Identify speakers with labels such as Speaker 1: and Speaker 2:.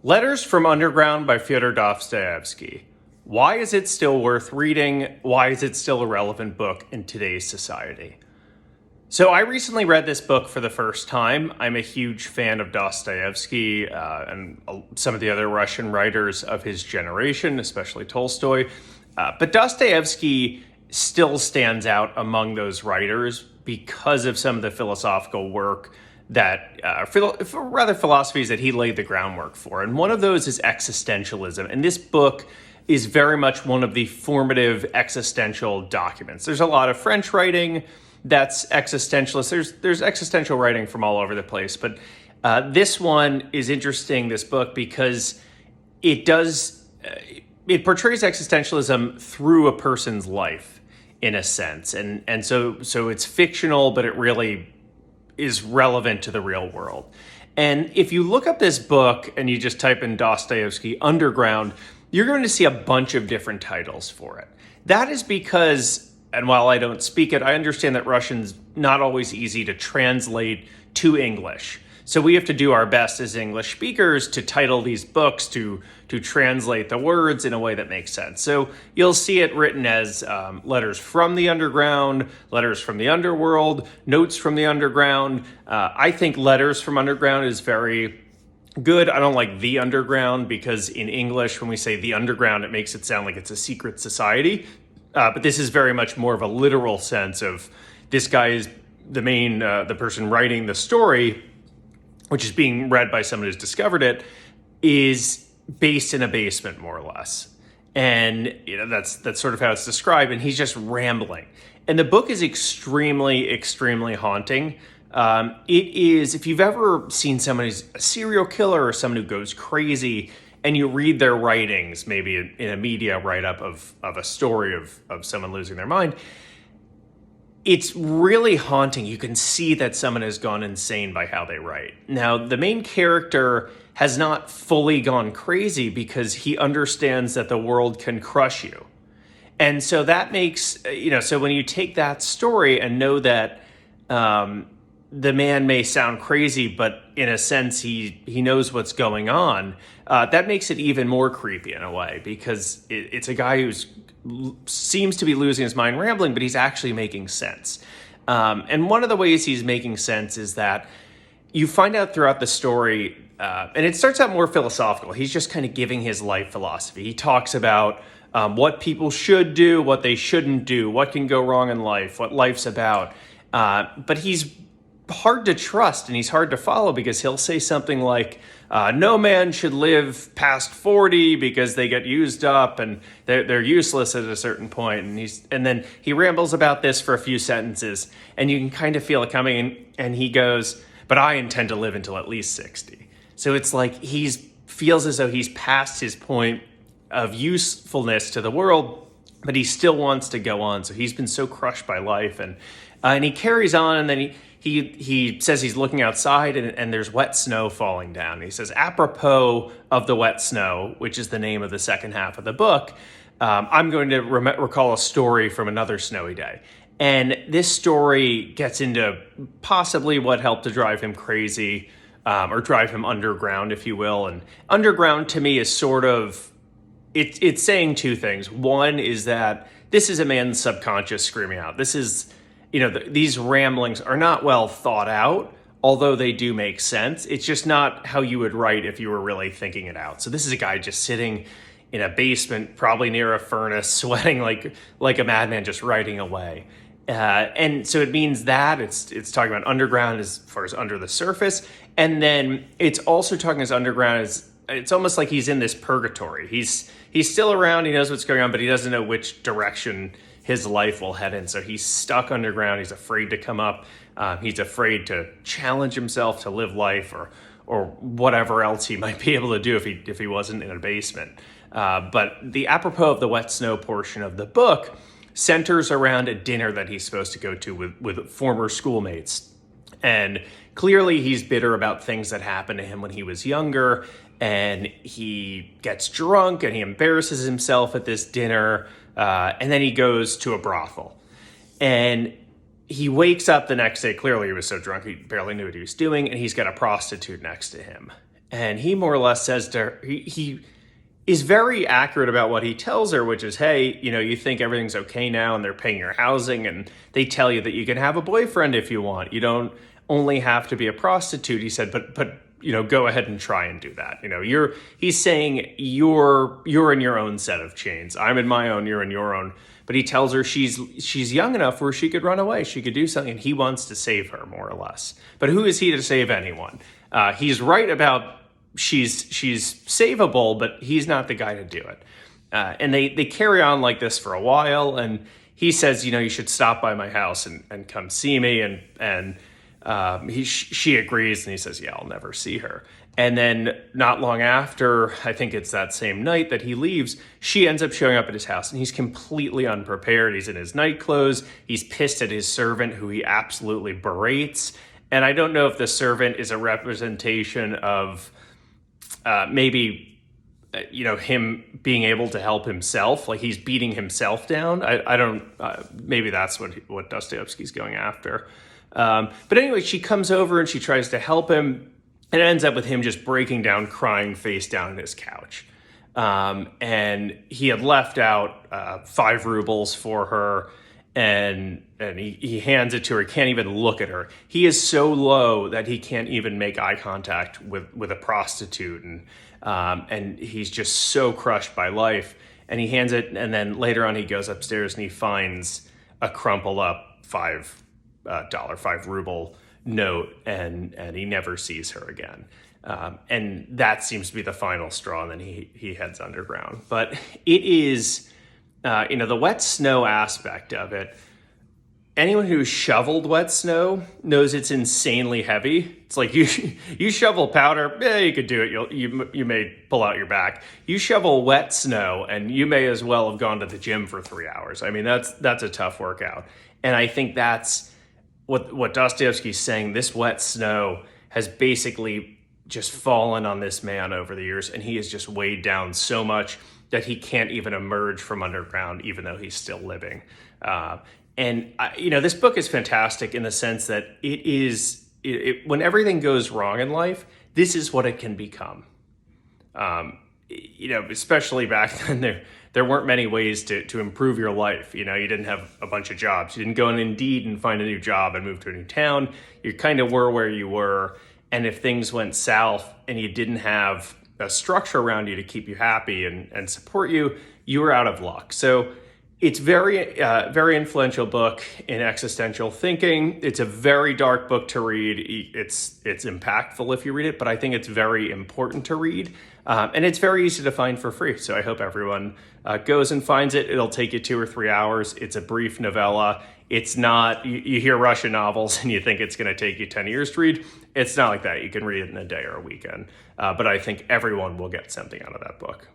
Speaker 1: Letters from Underground by Fyodor Dostoyevsky. Why is it still worth reading? Why is it still a relevant book in today's society? So I recently read this book for the first time. I'm a huge fan of Dostoyevsky and some of the other Russian writers of his generation, especially Tolstoy. But Dostoyevsky still stands out among those writers because of some of the philosophical work that, philosophies that he laid the groundwork for. And one of those is existentialism. And this book is very much one of the formative existential documents. There's a lot of French writing that's existentialist. There's existential writing from all over the place. But this one is interesting, this book, because it portrays existentialism through a person's life, in a sense. And so it's fictional, but it really is relevant to the real world. And if you look up this book and you just type in Dostoyevsky Underground, you're going to see a bunch of different titles for it. That is because, and while I don't speak it, I understand that Russian's not always easy to translate to English. So we have to do our best as English speakers to title these books, to translate the words in a way that makes sense. So you'll see it written as letters from the underground, letters from the underworld, notes from the underground. I think letters from underground is very good. I don't like the underground because in English, when we say the underground, it makes it sound like it's a secret society. But this is very much more of a literal sense of this guy is the person writing the story, which is being read by someone who's discovered it, is based in a basement, more or less. And that's sort of how it's described. And he's just rambling. And the book is extremely, extremely haunting. It is, if you've ever seen someone who's a serial killer or someone who goes crazy, and you read their writings, maybe in a media write-up of a story of someone losing their mind, it's really haunting. You can see that someone has gone insane by how they write. Now, the main character has not fully gone crazy because he understands that the world can crush you. And so that makes, so when you take that story and know that the man may sound crazy, but in a sense, he knows what's going on, that makes it even more creepy in a way, because it's a guy who seems to be losing his mind rambling, but he's actually making sense. And one of the ways he's making sense is that you find out throughout the story, and it starts out more philosophical. He's just kind of giving his life philosophy. He talks about what people should do, what they shouldn't do, what can go wrong in life, what life's about. But he's hard to trust and he's hard to follow because he'll say something like, no man should live past 40 because they get used up and they're useless at a certain point. And then he rambles about this for a few sentences and you can kind of feel it coming, and he goes, but I intend to live until at least 60. So it's like he feels as though he's past his point of usefulness to the world, but he still wants to go on. So he's been so crushed by life, and he carries on, and then he says he's looking outside and there's wet snow falling down. He says, apropos of the wet snow, which is the name of the second half of the book, I'm going to recall a story from another snowy day. And this story gets into possibly what helped to drive him crazy, or drive him underground, if you will. And underground to me is sort of, it's saying two things. One is that this is a man's subconscious screaming out. This is, these ramblings are not well thought out, although they do make sense. It's just not how you would write if you were really thinking it out. So this is a guy just sitting in a basement, probably near a furnace, sweating like a madman, just writing away. And so it means that it's talking about underground as far as under the surface. And then it's also talking as underground as, it's almost like he's in this purgatory. He's still around, he knows what's going on, but he doesn't know which direction his life will head in. So he's stuck underground. He's afraid to come up. He's afraid to challenge himself to live life or whatever else he might be able to do if he wasn't in a basement. But the apropos of the wet snow portion of the book centers around a dinner that he's supposed to go to with former schoolmates. And clearly he's bitter about things that happened to him when he was younger. And he gets drunk and he embarrasses himself at this dinner. And then he goes to a brothel. And he wakes up the next day. Clearly he was so drunk he barely knew what he was doing. And he's got a prostitute next to him. And he more or less says to her, he is very accurate about what he tells her, which is, hey, you think everything's okay now and they're paying your housing and they tell you that you can have a boyfriend if you want. You don't only have to be a prostitute. He said, but go ahead and try and do that. He's saying you're in your own set of chains. I'm in my own, you're in your own. But he tells her she's young enough where she could run away. She could do something, and he wants to save her, more or less. But who is he to save anyone? He's right about she's savable, but he's not the guy to do it. And they carry on like this for a while, and he says, you should stop by my house and come see me, and she agrees, and he says, yeah, I'll never see her. And then not long after, I think it's that same night that he leaves, she ends up showing up at his house, and he's completely unprepared. He's in his night clothes. He's pissed at his servant, who he absolutely berates. And I don't know if the servant is a representation of maybe him being able to help himself, like he's beating himself down. I don't. Maybe that's what Dostoyevsky's going after. But anyway, she comes over and she tries to help him, and it ends up with him just breaking down, crying face down on his couch. And he had left out 5 rubles for her, and he hands it to her. He can't even look at her. He is so low that he can't even make eye contact with a prostitute, and he's just so crushed by life. And he hands it, and then later on he goes upstairs and he finds a crumpled up $5 ruble note, and he never sees her again. And that seems to be the final straw, and then he heads underground. But it is, the wet snow aspect of it. Anyone who's shoveled wet snow knows it's insanely heavy. It's like you shovel powder, you could do it. You may pull out your back. You shovel wet snow, and you may as well have gone to the gym for 3 hours. I mean, that's a tough workout. And I think that's what Dostoyevsky's saying. This wet snow has basically just fallen on this man over the years, and he is just weighed down so much that he can't even emerge from underground, even though he's still living. And this book is fantastic in the sense that it is, when everything goes wrong in life, this is what it can become. Especially back then, there weren't many ways to improve your life. You didn't have a bunch of jobs. You didn't go on Indeed and find a new job and move to a new town. You kind of were where you were. And if things went south and you didn't have a structure around you to keep you happy and support you, you were out of luck. So it's very influential book in existential thinking. It's a very dark book to read. It's impactful if you read it, but I think it's very important to read. And it's very easy to find for free. So I hope everyone goes and finds it. It'll take you 2 or 3 hours. It's a brief novella. It's not, you hear Russian novels and you think it's going to take you 10 years to read. It's not like that. You can read it in a day or a weekend. But I think everyone will get something out of that book.